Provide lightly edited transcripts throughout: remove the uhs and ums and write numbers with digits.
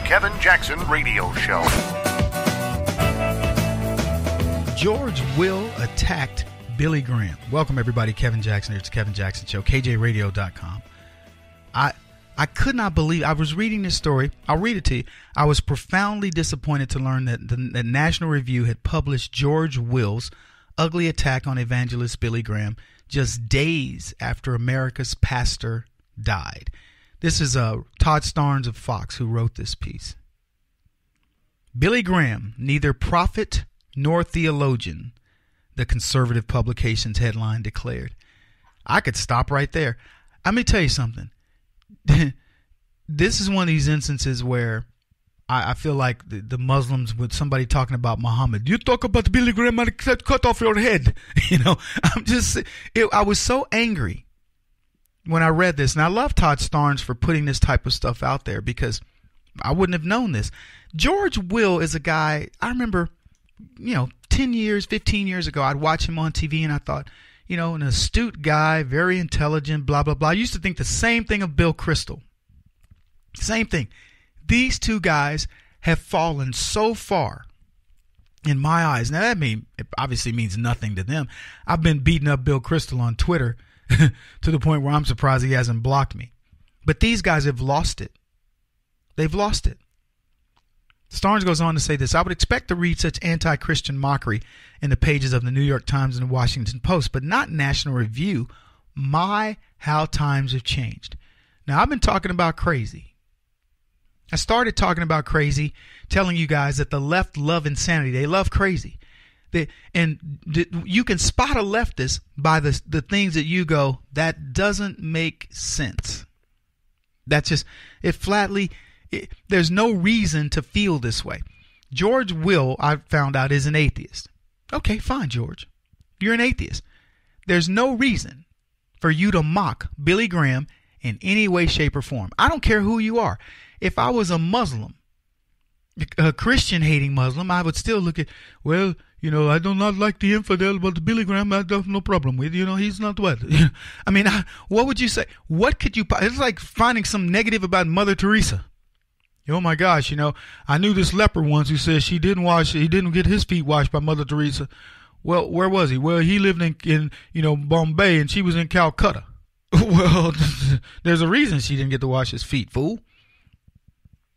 Kevin Jackson Radio Show. George Will attacked Billy Graham. Welcome, everybody. Kevin Jackson here. It's Kevin Jackson Show, KJRadio.com. I could not believe, I was reading this story. I'll read it to you. I was profoundly disappointed to learn that the National Review had published George Will's ugly attack on evangelist Billy Graham just days after America's pastor died. This is Todd Starnes of Fox who wrote this piece. Billy Graham, neither prophet nor theologian, the conservative publication's headline declared. I could stop right there. Let me tell you something. This is one of these instances where I feel like the Muslims, with somebody talking about Muhammad, you talk about Billy Graham, I cut off your head. I was so angry when I read this. And I love Todd Starnes for putting this type of stuff out there because I wouldn't have known this. George Will is a guy, I remember, 10 years, 15 years ago, I'd watch him on TV and I thought, an astute guy, very intelligent, blah, blah, blah. I used to think the same thing of Bill Kristol. Same thing. These two guys have fallen so far in my eyes. Now, it obviously means nothing to them. I've been beating up Bill Kristol on Twitter to the point where I'm surprised he hasn't blocked me. But these guys have lost it. They've lost it. Starnes goes on to say this: I would expect to read such anti-Christian mockery in the pages of the New York Times and the Washington Post, but not National Review. My, how times have changed. Now, I've been talking about crazy. I started talking about crazy, telling you guys that the left love insanity. They love crazy. You can spot a leftist by the things that you go, that doesn't make sense. That's just, there's no reason to feel this way. George Will, I found out, is an atheist. Okay, fine, George. You're an atheist. There's no reason for you to mock Billy Graham in any way, shape, or form. I don't care who you are. If I was a Muslim, a Christian-hating Muslim, I would still look at, I do not like the infidel, but Billy Graham, I have no problem with. He's not what. What would you say? What could you? It's like finding some negative about Mother Teresa. Oh my gosh, I knew this leper once who said he didn't get his feet washed by Mother Teresa. Well, where was he? Well, he lived in Bombay and she was in Calcutta. Well, there's a reason she didn't get to wash his feet, fool.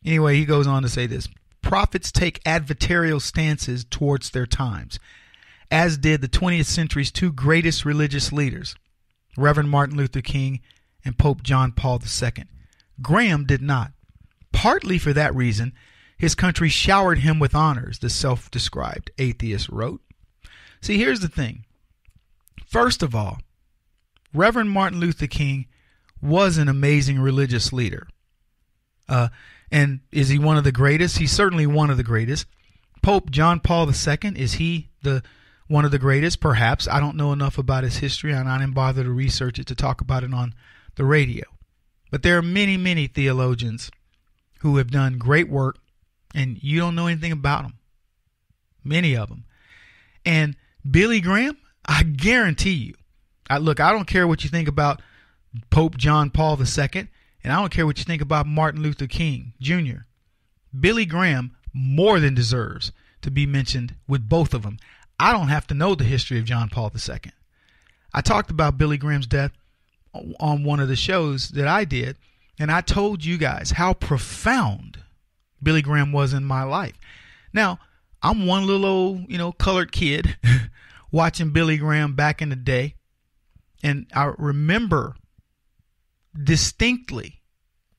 Anyway, he goes on to say this: prophets take adversarial stances towards their times, as did the 20th century's two greatest religious leaders, Reverend Martin Luther King and Pope John Paul II. Graham did not. Partly for that reason, his country showered him with honors, the self-described atheist wrote. See, here's the thing. First of all, Reverend Martin Luther King was an amazing religious leader. And is he one of the greatest? He's certainly one of the greatest. Pope John Paul II, is he one of the greatest? Perhaps. I don't know enough about his history, and I didn't bother to research it to talk about it on the radio. But there are many, many theologians who have done great work, and you don't know anything about them. Many of them. And Billy Graham, I guarantee you, I don't care what you think about Pope John Paul II, and I don't care what you think about Martin Luther King Jr. Billy Graham more than deserves to be mentioned with both of them. I don't have to know the history of John Paul II. I talked about Billy Graham's death on one of the shows that I did, and I told you guys how profound Billy Graham was in my life. Now, I'm one little old, colored kid watching Billy Graham back in the day, and I remember distinctly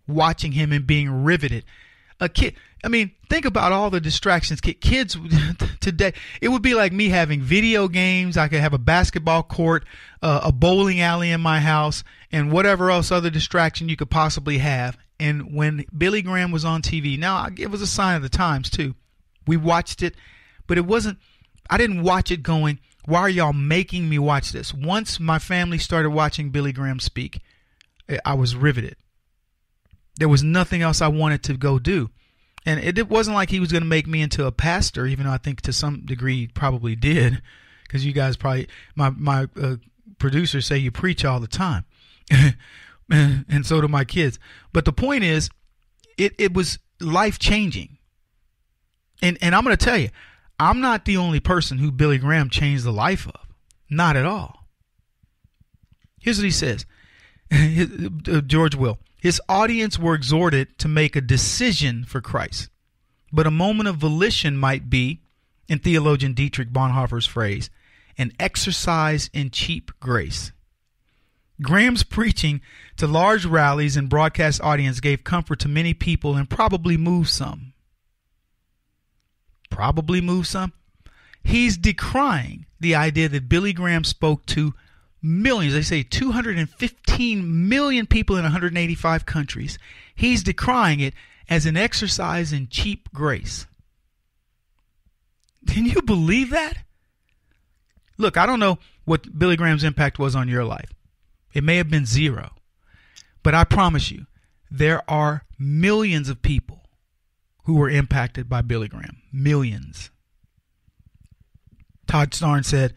watching him and being riveted. A kid, think about all the distractions kids today. It would be like me having video games. I could have a basketball court, a bowling alley in my house, and whatever else other distraction you could possibly have. And when Billy Graham was on TV, now it was a sign of the times too. We watched it, but I didn't watch it going, why are y'all making me watch this? Once my family started watching Billy Graham speak, I was riveted. There was nothing else I wanted to go do. And it wasn't like he was going to make me into a pastor, even though I think to some degree he probably did, because you guys probably, my producers say you preach all the time. And so do my kids. But the point is, it was life-changing. And I'm going to tell you, I'm not the only person who Billy Graham changed the life of. Not at all. Here's what he says. George Will. His audience were exhorted to make a decision for Christ. But a moment of volition might be, in theologian Dietrich Bonhoeffer's phrase, an exercise in cheap grace. Graham's preaching to large rallies and broadcast audience gave comfort to many people and probably moved some. He's decrying the idea that Billy Graham spoke to millions. They say 215 million people in 185 countries. He's decrying it as an exercise in cheap grace. Can you believe that? Look, I don't know what Billy Graham's impact was on your life. It may have been zero. But I promise you, there are millions of people who were impacted by Billy Graham. Millions. Todd Starnes said,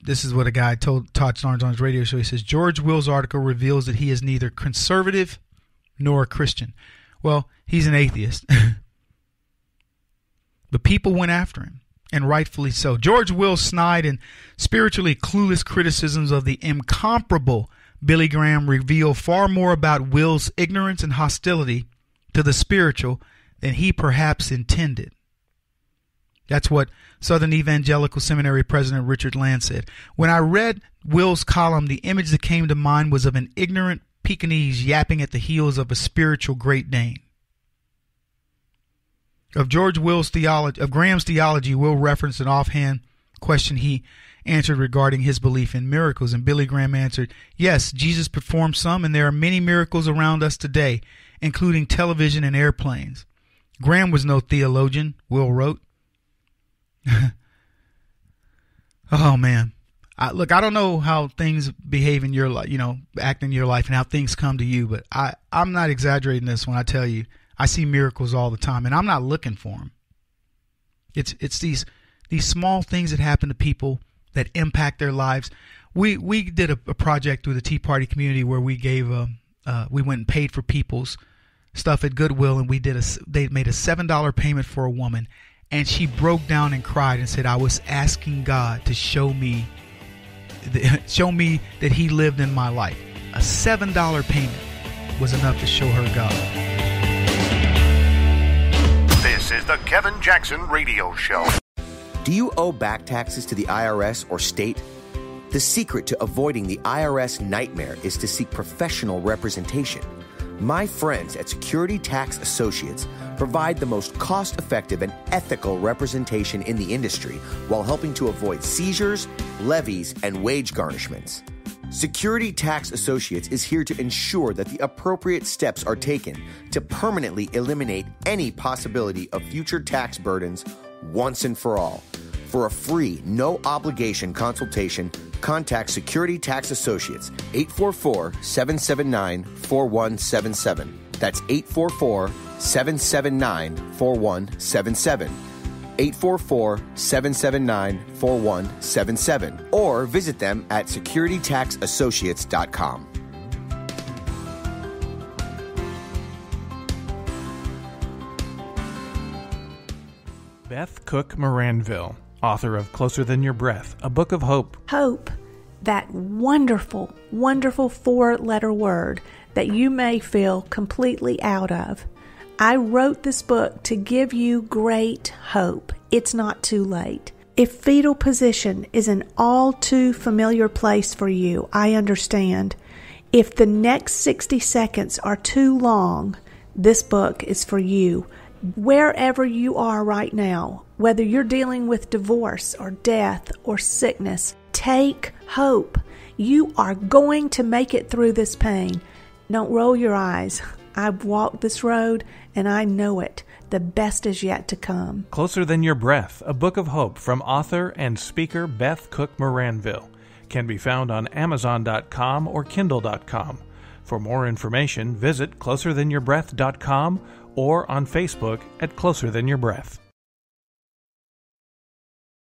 this is what a guy told Todd Starnes on his radio show. He says, George Will's article reveals that he is neither conservative nor a Christian. Well, he's an atheist. But people went after him, and rightfully so. George Will's snide and spiritually clueless criticisms of the incomparable Billy Graham reveal far more about Will's ignorance and hostility to the spiritual than he perhaps intended. That's what Southern Evangelical Seminary President Richard Land said. When I read Will's column, the image that came to mind was of an ignorant Pekingese yapping at the heels of a spiritual Great Dane. Of Graham's theology, Will referenced an offhand question he answered regarding his belief in miracles, and Billy Graham answered, yes, Jesus performed some, and there are many miracles around us today, including television and airplanes. Graham was no theologian, Will wrote. Oh, man. I don't know how things behave in your life, act in your life and how things come to you, but I'm not exaggerating this when I tell you I see miracles all the time, and I'm not looking for them. It's these small things that happen to people that impact their lives. We did a project through the Tea Party community where we gave we went and paid for people's stuff at Goodwill, and they made a $7 payment for a woman, and she broke down and cried and said, I was asking God to show me that He lived in my life. A $7 payment was enough to show her God. This is the Kevin Jackson Radio Show. Do you owe back taxes to the IRS or state? The secret to avoiding the IRS nightmare is to seek professional representation. My friends at Security Tax Associates provide the most cost-effective and ethical representation in the industry while helping to avoid seizures, levies, and wage garnishments. Security Tax Associates is here to ensure that the appropriate steps are taken to permanently eliminate any possibility of future tax burdens once and for all. For a free, no-obligation consultation, contact Security Tax Associates, 844-779-4177. That's 844-779-4177. 844-779-4177. Or visit them at securitytaxassociates.com. Beth Cook Moranville, author of Closer Than Your Breath, a book of hope. Hope, that wonderful, wonderful four-letter word that you may feel completely out of. I wrote this book to give you great hope. It's not too late. If fetal position is an all too familiar place for you, I understand. If the next 60 seconds are too long, this book is for you. Wherever you are right now, whether you're dealing with divorce or death or sickness, take hope. You are going to make it through this pain. Don't roll your eyes. I've walked this road and I know it. The best is yet to come. Closer Than Your Breath, a book of hope from author and speaker Beth Cook Moranville, can be found on Amazon.com or Kindle.com. For more information, visit closerthanyourBreath.com or on Facebook at Closer Than Your Breath.